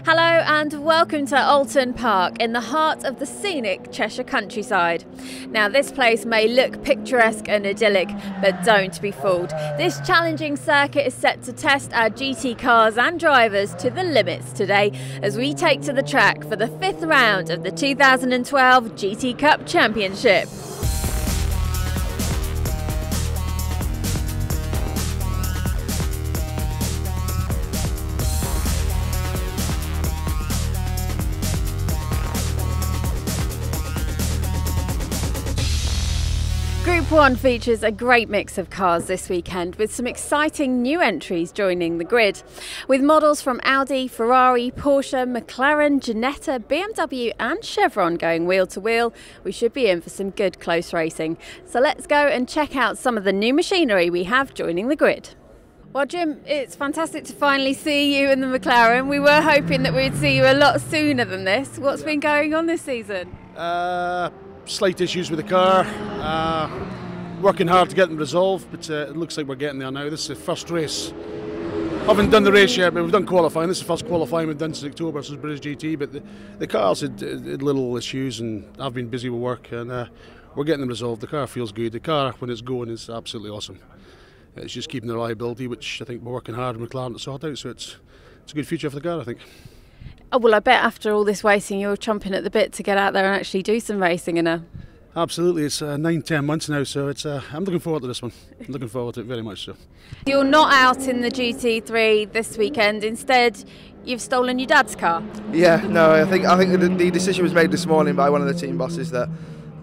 Hello and welcome to Oulton Park in the heart of the scenic Cheshire countryside. Now this place may look picturesque and idyllic, but don't be fooled. This challenging circuit is set to test our GT cars and drivers to the limits today as we take to the track for the 5th round of the 2012 GT Cup Championship. Group 1 features a great mix of cars this weekend, with some exciting new entries joining the grid. With models from Audi, Ferrari, Porsche, McLaren, Ginetta, BMW and Chevron going wheel to wheel, we should be in for some good close racing. So let's go and check out some of the new machinery we have joining the grid. Well, Jim, it's fantastic to finally see you in the McLaren. We were hoping that we'd see you a lot sooner than this. What's been going on this season? Slight issues with the car, working hard to get them resolved, but it looks like we're getting there now. This is the first race. Haven't done the race yet, but we've done qualifying. This is the first qualifying we've done since October, since British GT, but the cars had little issues and I've been busy with work and we're getting them resolved. The car feels good. The car, when it's going, is absolutely awesome. It's just keeping the reliability, which I think we're working hard with McLaren to sort out, so it's a good future for the car, I think. Oh, well, I bet after all this waiting you're chomping at the bit to get out there and actually do some racing in her. Absolutely, it's 9-10 months now, so I'm looking forward to this one. I'm looking forward to it very much so. You're not out in the GT3 this weekend, instead you've stolen your dad's car. Yeah, no, I think the decision was made this morning by one of the team bosses that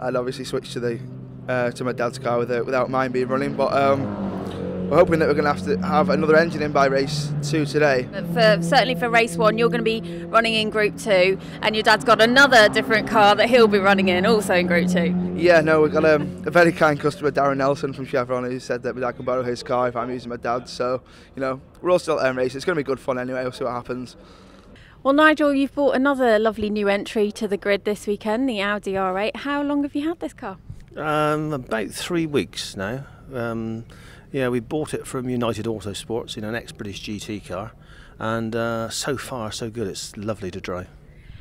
I'd obviously switch to my dad's car without mine being running, but we're hoping that we're going to have another engine in by race 2 today. Certainly for race 1 you're going to be running in Group 2 and your dad's got another different car that he'll be running in also in Group 2. Yeah, no, we've got a very kind customer, Darren Nelson from Chevron, who said that I can borrow his car if I'm using my dad's, so we're all still at race. It's going to be good fun anyway, we'll see what happens. Well, Nigel, you've bought another lovely new entry to the grid this weekend, the Audi R8. How long have you had this car? About 3 weeks now. Yeah, we bought it from United Autosports in an ex-British GT car, and so far so good. It's lovely to drive.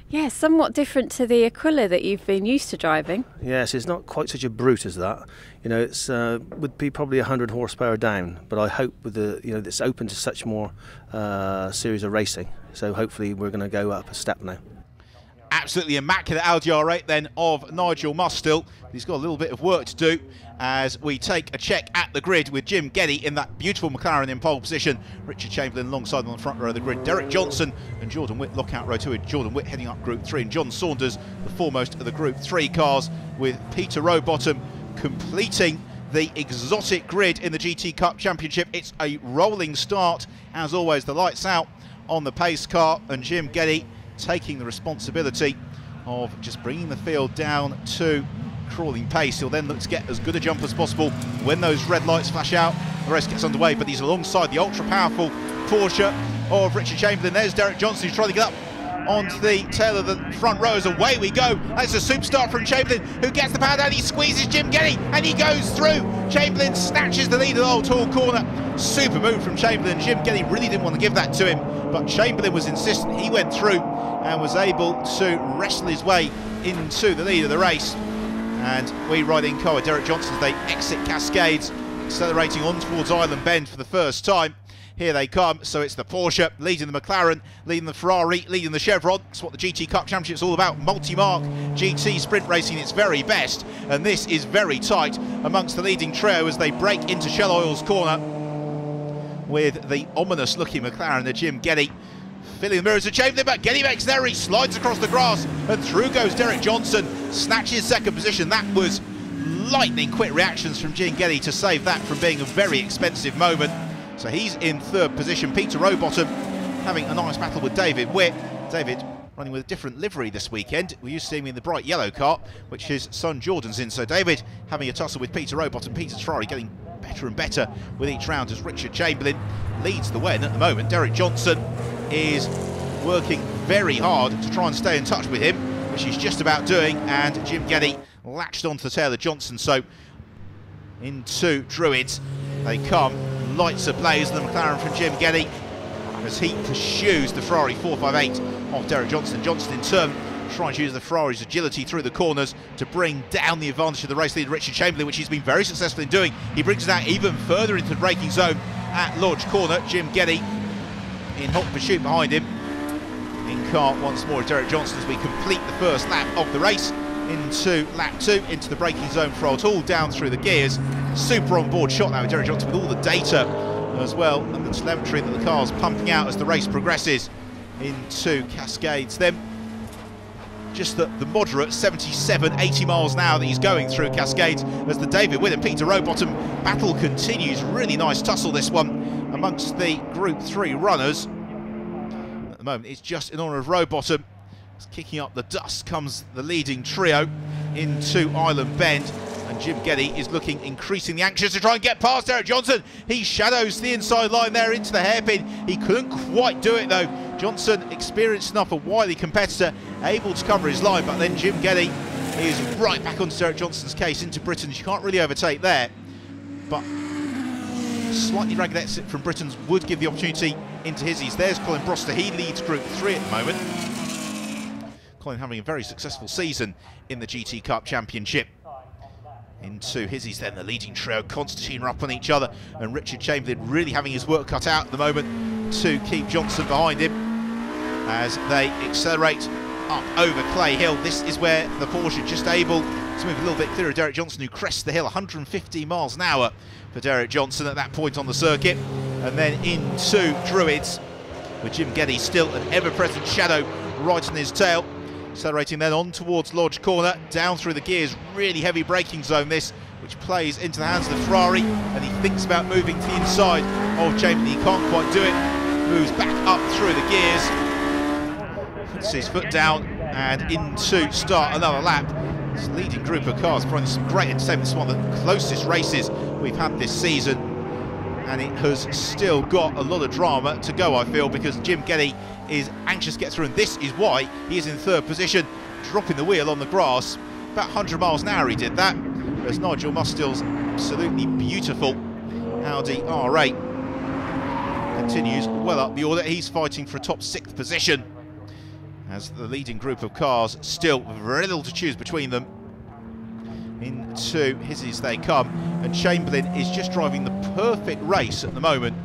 Yeah, somewhat different to the Aquila that you've been used to driving. Yes, it's not quite such a brute as that. It's would be probably 100 horsepower down, but I hope with it's open to such more series of racing. So hopefully we're going to go up a step now. Absolutely immaculate Audi R8 then of Nigel Mustill. He's got a little bit of work to do as we take a check at the grid with Jim Geddy in that beautiful McLaren in pole position. Richard Chamberlain alongside on the front row of the grid. Derek Johnson and Jordan Witt lockout row 2 with Jordan Witt heading up Group 3 and John Saunders the foremost of the Group 3 cars, with Peter Rowbottom completing the exotic grid in the GT Cup Championship. It's a rolling start as always. The lights out on the pace car and Jim Geddy taking the responsibility of just bringing the field down to crawling pace. He'll then look to get as good a jump as possible when those red lights flash out. The race gets underway, but he's alongside the ultra powerful Porsche of Richard Chamberlain. There's Derek Johnson who's trying to get up onto the tail of the front row as away we go. That's a superstar from Chamberlain who gets the power down. He squeezes Jim Geddy and he goes through. Chamberlain snatches the lead of the old tall corner. Super move from Chamberlain. Jim Geddy really didn't want to give that to him, but Chamberlain was insistent. He went through and was able to wrestle his way into the lead of the race. And we ride in car with Derek Johnson as they exit Cascades, accelerating on towards Island Bend for the first time. Here they come, so it's the Porsche leading the McLaren, leading the Ferrari, leading the Chevron. That's what the GT Cup Championship's all about, multi-mark GT sprint racing its very best. And this is very tight amongst the leading trio as they break into Shell Oil's corner with the ominous looking McLaren, the Jim Geddy, filling the mirrors of Chamberlain, but Geddy makes there, he slides across the grass and through goes Derek Johnson, snatches second position. That was lightning quick reactions from Jim Geddy to save that from being a very expensive moment. So he's in 3rd position. Peter Rowbottom having a nice battle with David Witt. David running with a different livery this weekend. We used to see him in the bright yellow car, which his son Jordan's in. So David having a tussle with Peter Rowbottom. Peter's Ferrari getting better and better with each round as Richard Chamberlain leads the way. And at the moment, Derek Johnson is working very hard to try and stay in touch with him, which he's just about doing. And Jim Geddy latched onto the tail of Johnson. So into Druids they come, lights ablaze, the McLaren from Jim Geddy as he pursues the Ferrari 458 of Derek Johnson. Johnson in turn trying to use the Ferrari's agility through the corners to bring down the advantage of the race leader Richard Chamberlain, which he's been very successful in doing. He brings it out even further into the braking zone at Lodge Corner. Jim Geddy in hot pursuit behind him. In car once more is Derek Johnson as we complete the first lap of the race into lap 2, into the braking zone for Oulton, down through the gears. Super on board shot now with Derek Johnson with all the data as well and the telemetry that the car's pumping out as the race progresses into Cascades. Then just the moderate 77, 80 miles an hour that he's going through Cascades as the David Witt and Peter Rowbottom battle continues. Really nice tussle this one amongst the Group 3 runners. At the moment it's just in honour of Rowbottom. It's kicking up the dust comes the leading trio into Island Bend, and Jim Geddy is looking increasingly anxious to try and get past Derek Johnson. He shadows the inside line there into the hairpin. He couldn't quite do it though. Johnson, experienced enough, a wily competitor, able to cover his line, but then Jim Geddy is right back onto Derek Johnson's case into Britain's. You can't really overtake there, but slightly ragged exit from Britain's would give the opportunity into Hizzies. There's Colin Broster, he leads Group 3 at the moment. Colin having a very successful season in the GT Cup Championship. Into Hizzies then, the leading trio. Constantine are up on each other, and Richard Chamberlain really having his work cut out at the moment to keep Johnson behind him as they accelerate up over Clay Hill. This is where the Porsche just able to move a little bit clearer of Derek Johnson, who crests the hill. 150 miles an hour for Derek Johnson at that point on the circuit, and then into Druids with Jim Geddy still an ever-present shadow right on his tail. Accelerating then on towards Lodge Corner, down through the gears, really heavy braking zone this, which plays into the hands of the Ferrari, and he thinks about moving to the inside of Chamberlain. He can't quite do it, moves back up through the gears, puts his foot down and into start another lap. This leading group of cars providing some great entertainment. This is one of the closest races we've had this season, and it has still got a lot of drama to go, I feel, because Jim Geddy is anxious to get through, and this is why he is in third position, dropping the wheel on the grass. About 100 miles an hour he did that, as Nigel Mustill's absolutely beautiful Audi R8 continues well up the order. He's fighting for a top 6th position, as the leading group of cars still very little to choose between them. Into Hizzies they come, and Chamberlain is just driving the perfect race at the moment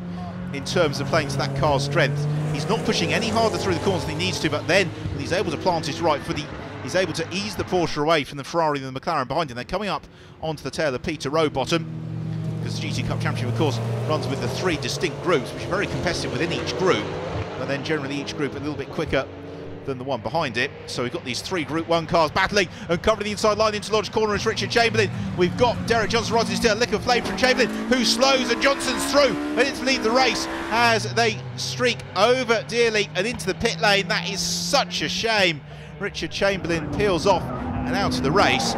in terms of playing to that car's strength. He's not pushing any harder through the corners than he needs to, but then when he's able to plant his right foot, he's able to ease the Porsche away from the Ferrari and the McLaren behind him. They're coming up onto the tail of Peter Rowbottom, because the GT Cup Championship, of course, runs with the 3 distinct groups, which are very competitive within each group, but then generally each group a little bit quicker than the one behind it. So we've got these 3 Group 1 cars battling and covering the inside line into Lodge Corner. It's Richard Chamberlain. We've got Derek Johnson rising his tail, a lick of flame from Chamberlain, who slows, and Johnson's through, and it's lead the race as they streak over dearly and into the pit lane. That is such a shame. Richard Chamberlain peels off and out of the race.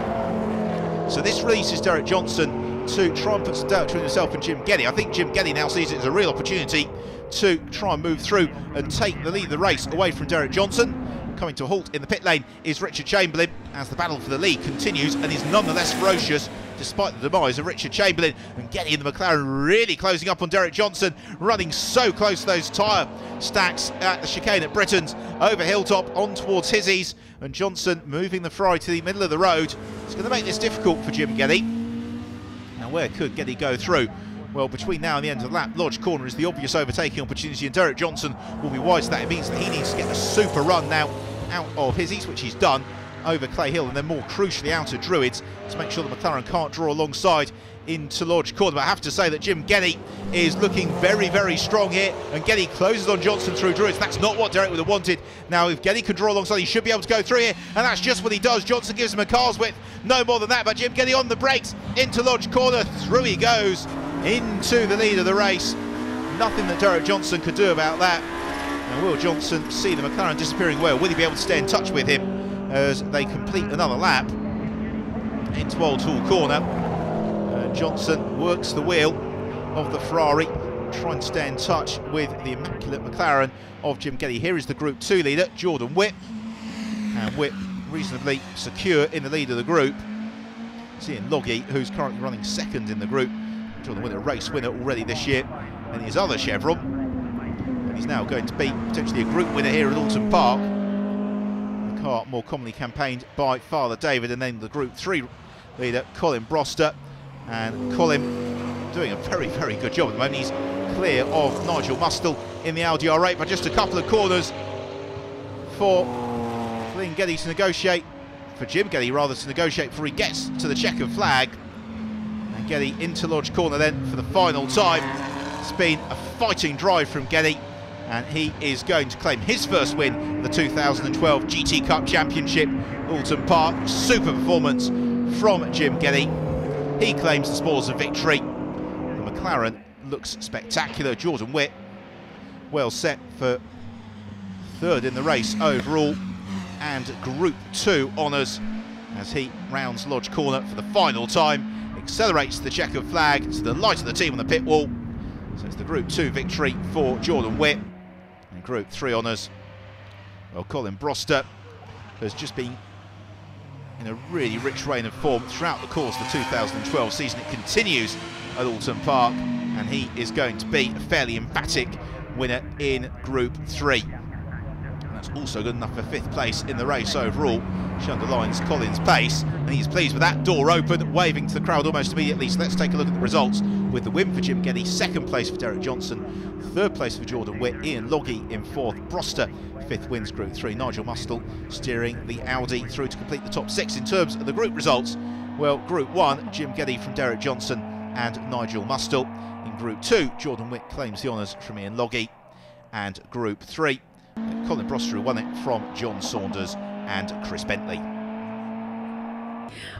So this releases Derek Johnson to try and put some doubt between himself and Jim Geddy. I think Jim Geddy now sees it as a real opportunity to try and move through and take the lead of the race away from Derek Johnson. Coming to a halt in the pit lane is Richard Chamberlain as the battle for the lead continues and is nonetheless ferocious despite the demise of Richard Chamberlain. And Geddy in the McLaren really closing up on Derek Johnson, running so close to those tyre stacks at the chicane at Britain's, over Hilltop on towards Hizzies, and Johnson moving the Ferrari to the middle of the road. It's going to make this difficult for Jim Geddy. Now where could Geddy go through? Well, between now and the end of the lap, Lodge Corner is the obvious overtaking opportunity, and Derek Johnson will be wise to that. It means that he needs to get a super run now out of Hizzies, which he's done, over Clay Hill, and then more crucially out of Druids, to make sure that McLaren can't draw alongside into Lodge Corner. But I have to say that Jim Geddy is looking very, very strong here, and Geddy closes on Johnson through Druids. That's not what Derek would have wanted. Now, if Geddy can draw alongside, he should be able to go through here, and that's just what he does. Johnson gives him a car's width, no more than that, but Jim Geddy on the brakes, into Lodge Corner, through he goes, into the lead of the race. Nothing that Derek Johnson could do about that. Now, will Johnson see the McLaren disappearing well? Will he be able to stay in touch with him as they complete another lap into Oulton Corner? Johnson works the wheel of the Ferrari, trying to stay in touch with the immaculate McLaren of Jim Geddy. Here is the Group 2 leader, Jordan Whitt, and Whitt reasonably secure in the lead of the group. Seeing Loggy, who's currently running 2nd in the group. Jordan Whitt, a race winner already this year in his other Chevron, and he's now going to be potentially a group winner here at Oulton Park. car more commonly campaigned by Father David, and then the Group 3 leader Colin Broster, and Colin doing a very, very good job at the moment. He's clear of Nigel Mustel in the Audi R8 by just a couple of corners for Liam Geddy to negotiate, for Jim Geddy rather, to negotiate before he gets to the checkered flag. And Geddy into Lodge Corner then for the final time. It's been a fighting drive from Geddy, and he is going to claim his first win of the 2012 GT Cup Championship, Oulton Park. Super performance from Jim Geddy. He claims the spoils of victory. The McLaren looks spectacular. Jordan Witt well set for third in the race overall, and Group 2 honours as he rounds Lodge Corner for the final time, accelerates the checkered flag to the light of the team on the pit wall. So it's the Group 2 victory for Jordan Witt, and Group 3 honours, well, Colin Broster has just been in a really rich reign of form throughout the course of the 2012 season. It continues at Oulton Park, and he is going to be a fairly emphatic winner in Group 3. And that's also good enough for 5th place in the race overall, which underlines Colin's pace, and he's pleased with that. Door open, waving to the crowd almost immediately. So let's take a look at the results, with the win for Jim Geddy, 2nd place for Derek Johnson, 3rd place for Jordan Witt, Ian Loggy in 4th, Broster 5th wins Group 3, Nigel Mustel steering the Audi through to complete the top 6. In terms of the group results, well, Group 1, Jim Geddy from Derek Johnson and Nigel Mustel. In Group 2, Jordan Witt claims the honours from Ian Loggy, and Group 3, Colin Broster, who won it from John Saunders and Chris Bentley.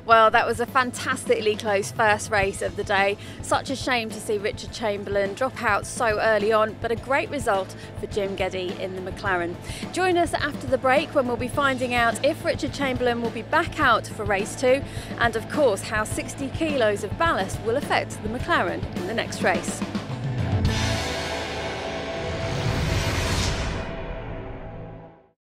Well, that was a fantastically close first race of the day. Such a shame to see Richard Chamberlain drop out so early on, but a great result for Jim Geddy in the McLaren. Join us after the break when we'll be finding out if Richard Chamberlain will be back out for race 2, and of course how 60 kilos of ballast will affect the McLaren in the next race.